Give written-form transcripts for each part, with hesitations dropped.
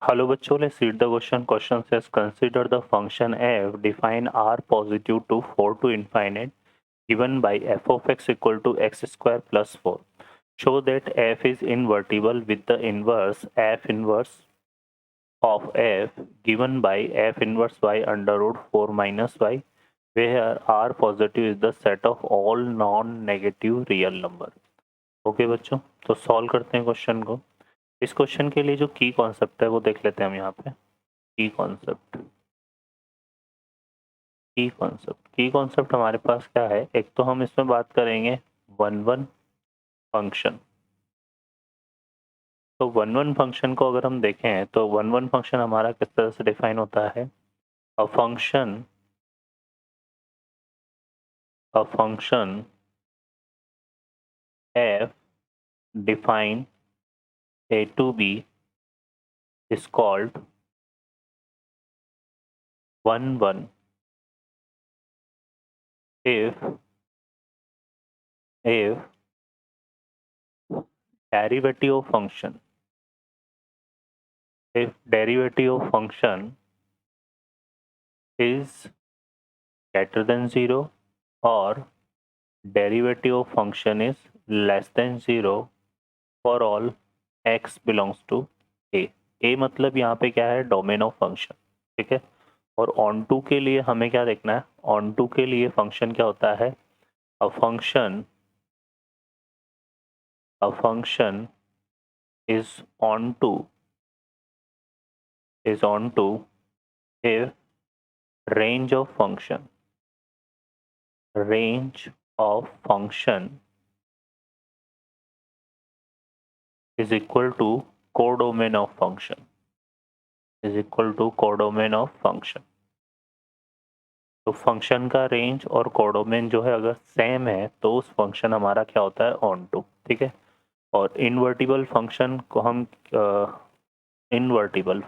Hello बच्चों, let's read the question. Question says consider the function f define r positive to 4 to infinite given by f of x equal to x square plus 4. Show that f is invertible with the inverse f inverse of f given by f inverse y under root 4 minus y, where r positive is the set of all non-negative real number. Okay बच्चों, तो solve करते हैं question को. इस question के लिए जो की कॉन्सेप्ट है वो देख लेते हैं हम यहाँ पे. की कॉन्सेप्ट हमारे पास क्या है. एक तो हम इसमें बात करेंगे वन वन फंक्शन. तो वन वन फंक्शन को अगर हम देखें तो वन वन फंक्शन हमारा किस तरह से डिफाइन होता है. A function f define a to b is called one one if derivative of function is greater than 0 or derivative of function is less than 0 for all x belongs to a. a मतलब यहाँ पे क्या है, domain of function. ठीक है. और on to के लिए हमें क्या देखना है. ऑन टू के लिए फंक्शन क्या होता है. A function is on to if range of function is equal to codomain of function. तो फंक्शन का रेंज और कोडोमेन जो है अगर सेम है तो उस फंक्शन हमारा क्या होता है, ऑन टू. ठीक है. और इन्वर्टिबल फंक्शन को हम इन्वर्टिबल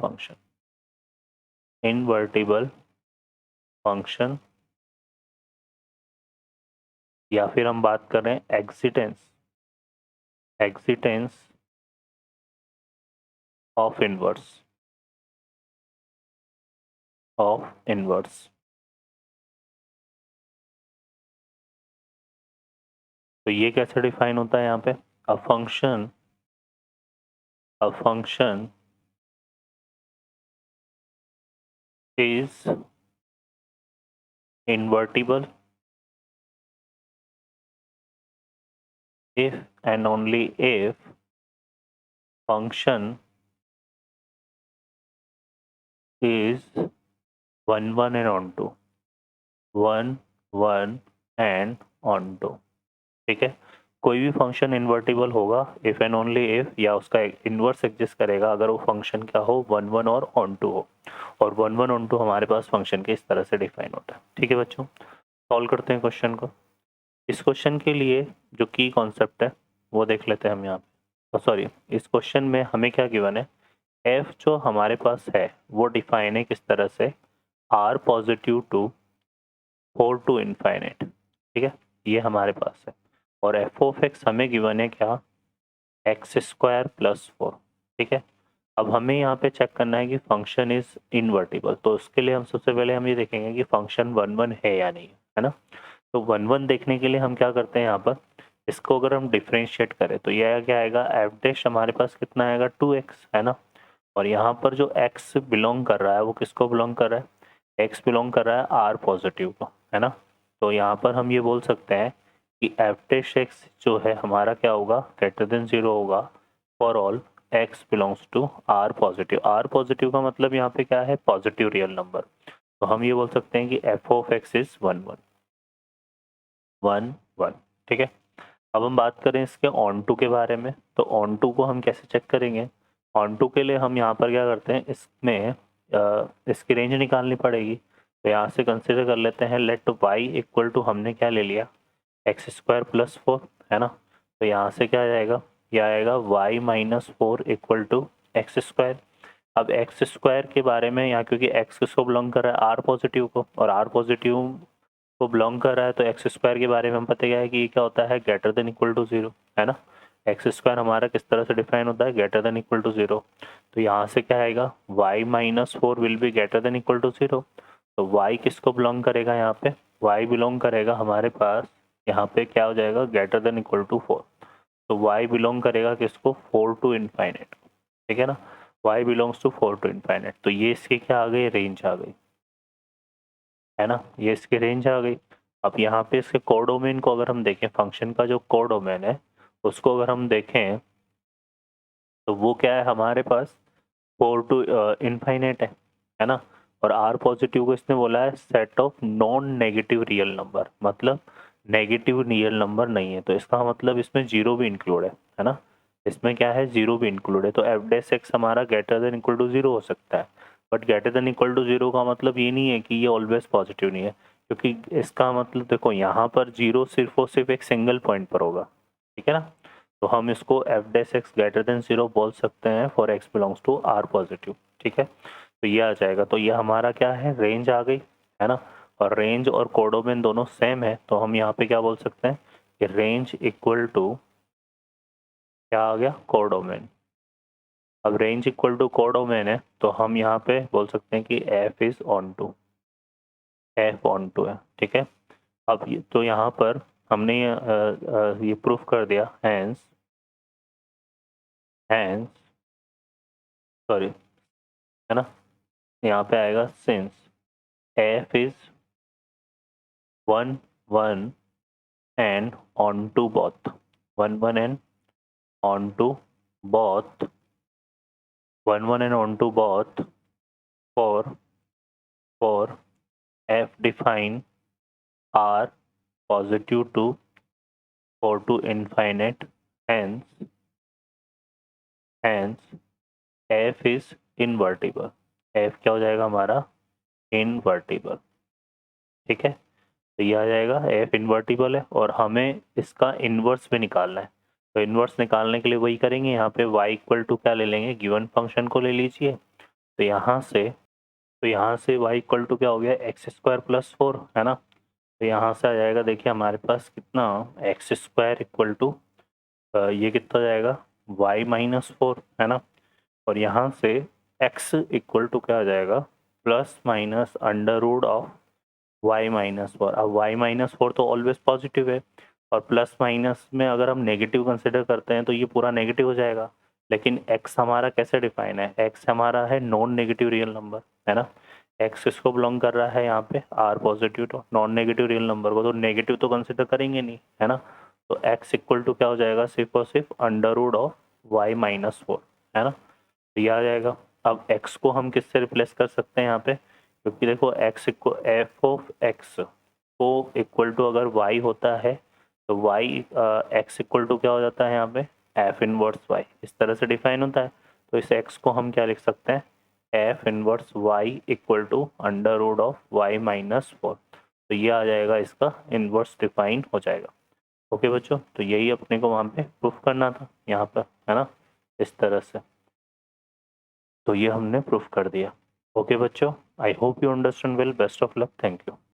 फंक्शन या फिर हम बात करें एक्सिटेंस ऑफ इनवर्स. तो ये कैसे डिफाइन होता है यहाँ पे. A function is invertible if and only if function is 1 1 and onto 1 1 and onto. ठीक है. कोई भी फंक्शन इन्वर्टिबल होगा इफ एंड ओनली इफ, या उसका इन्वर्स एग्जिस्ट करेगा अगर वो फंक्शन क्या हो, 1 1 और ऑन टू हो. और 1 1 ऑन टू हमारे पास फंक्शन के इस तरह से डिफाइन होता है. ठीक है बच्चों, सॉल्व करते हैं क्वेश्चन को. इस क्वेश्चन के लिए जो की कॉन्सेप्ट है वो देख लेते हैं हम यहाँ पे. सॉरी, इस क्वेश्चन में हमें क्या गिवन है. f जो हमारे पास है वो डिफाइन है किस तरह से, r positive to 4 to infinite. ठीक है, ये हमारे पास है. और f ऑफ x हमें गिवन है क्या, एक्स स्क्वायर प्लस 4. ठीक है. अब हमें यहाँ पे चेक करना है कि फंक्शन इज इनवर्टिबल. तो उसके लिए हम सबसे पहले हम ये देखेंगे कि फंक्शन 1 1 है या नहीं है ना. तो 1 1 देखने के लिए हम क्या करते हैं यहाँ पर, इसको अगर हम डिफ्रेंशिएट करें तो यह क्या आएगा, एफ डैश हमारे पास कितना आएगा, 2x है ना. और यहाँ पर जो x बिलोंग कर रहा है वो किसको बिलोंग कर रहा है, x बिलोंग कर रहा है r पॉजिटिव को, है ना. तो यहाँ पर हम ये बोल सकते हैं कि एफ डैश एक्स जो है हमारा क्या होगा, ग्रेटर देन 0 होगा for all x belongs to r positive. r positive का मतलब यहाँ पे क्या है, पॉजिटिव रियल नंबर. तो हम ये बोल सकते हैं कि f ऑफ x इज 1 1 1. ठीक है. अब हम बात करें इसके ऑन टू के बारे में. तो ऑन टू को हम कैसे चेक करेंगे. ऑन टू के लिए हम यहाँ पर क्या करते हैं, इसमें इसकी रेंज निकालनी पड़ेगी. तो यहाँ से कंसिडर कर लेते हैं लेट y इक्वल टू, हमने क्या ले लिया, एक्स स्क्वायर प्लस 4 है ना. तो यहाँ से क्या जाएगा, यह आएगा y minus 4 equal to x square. अब एक्स स्क्वायर के बारे में यहाँ, क्योंकि x किसको बिलोंग कर रहा है, r पॉजिटिव को, और r पॉजिटिव को बिलोंग कर रहा है, तो एक्स स्क्वायर के बारे में हम पता क्या है कि ये क्या होता है, ग्रेटर देन इक्वल टू 0 है ना. एक्स स्क्वायर हमारा किस तरह से डिफाइन होता है, ग्रेटर देन इक्वल टू 0। तो यहाँ से क्या आएगा, y minus 4 will be greater than equal to 0। तो y किसको बिलोंग करेगा, यहाँ पे y बिलोंग करेगा हमारे पास, यहाँ पे क्या हो जाएगा, ग्रेटर देन इक्वल टू 4। तो y बिलोंग करेगा किसको, 4 टू इनफाइनाइट, ठीक है ना, y belongs to 4 to infinite. तो ये इसकी क्या आ गई, रेंज आ गई, है ना, ये इसकी रेंज आ गई। अब यहाँ पे इसके कोडोमेन को अगर हम देखें, फंक्शन का जो कोडोमेन है उसको अगर हम देखें तो वो क्या है हमारे पास, 4 टू इनफाइनाइट है ना। और आर पॉजिटिव को इसने बोला है set of non negative real number, मतलब नेगेटिव रियल नंबर नहीं है, तो इसका मतलब इसमें जीरो भी इंक्लूड है ना, इसमें क्या है, जीरो भी इंक्लूड है। तो एफ डैश एक्स हमारा ग्रेटर देन इक्वल टू 0 हो सकता है, but greater than equal to 0 का मतलब ये नहीं है कि ये ऑलवेज पॉजिटिव नहीं है, क्योंकि इसका मतलब देखो यहाँ पर जीरो सिर्फ और सिर्फ एक सिंगल पॉइंट पर होगा, ठीक है ना। तो हम इसको f dash x greater than 0 बोल सकते हैं for x belongs to r positive, ठीक है। तो ये आ जाएगा, तो ये हमारा क्या है, रेंज आ गई, है ना। और रेंज और कोडोमेन दोनों सेम है, तो हम यहाँ पे क्या बोल सकते हैं कि रेंज इक्वल टू क्या आ गया, कोडोमेन। अब रेंज इक्वल टू कोडोमेन है, तो हम यहाँ पे बोल सकते हैं कि f is onto, f onto है, ठीक है। अब तो यहाँ पर हमने ये प्रूफ कर दिया, हैंस हैंस सॉरी, है ना, यहाँ पे आएगा since F is 1 1 and onto both, 1 1 and onto both, 1 1 and onto both for f define r positive to 4 to infinite, hence f is invertible, f क्या हो जाएगा हमारा, इनवर्टिबल, ठीक है। तो ये आ जाएगा f इन्वर्टिबल है, और हमें इसका इन्वर्स भी निकालना है। तो इन्वर्स निकालने के लिए वही करेंगे, यहाँ पे y इक्वल टू क्या ले लेंगे, गिवन फंक्शन को ले लीजिए। तो यहाँ से y इक्वल टू क्या हो गया, एक्स स्क्वायर प्लस 4, है ना। तो यहाँ से आ जाएगा, देखिए हमारे पास कितना, एक्स स्क्वायर इक्वल टू ये कितना जाएगा, y माइनस 4, है ना। और यहाँ से x इक्वल टू क्या आ जाएगा, plus minus under root of y minus 4। अब y माइनस 4 तो ऑलवेज पॉजिटिव है, और प्लस माइनस में अगर हम नेगेटिव कंसिडर करते हैं तो ये पूरा नेगेटिव हो जाएगा। लेकिन x हमारा कैसे डिफाइन है, x हमारा है नॉन नेगेटिव रियल नंबर, है ना। x किसको बिलोंग कर रहा है, यहाँ पे r पॉजिटिव, तो नॉन नेगेटिव रियल नंबर को तो नेगेटिव तो कंसिडर करेंगे नहीं, है ना। तो x इक्वल टू क्या हो जाएगा, सिर्फ और सिर्फ under root of y minus 4, है ना। तो ये आ जाएगा। अब x को हम किससे रिप्लेस कर सकते हैं यहाँ पे, क्योंकि देखो x equal F of x को इक्वल टू अगर y होता है तो y x इक्वल टू क्या हो जाता है यहाँ पे, f इनवर्स y, इस तरह से डिफाइन होता है। तो इस x को हम क्या लिख सकते हैं, f inverse y equal to under root of y minus 4। तो ये आ जाएगा, इसका इनवर्स डिफाइन हो जाएगा। ओके बच्चों, तो यही अपने को वहाँ पे प्रूफ करना था यहाँ पर, है ना, इस तरह से। तो ये हमने प्रूफ कर दिया। ओके बच्चों, I hope you understand well, best of luck, thank you.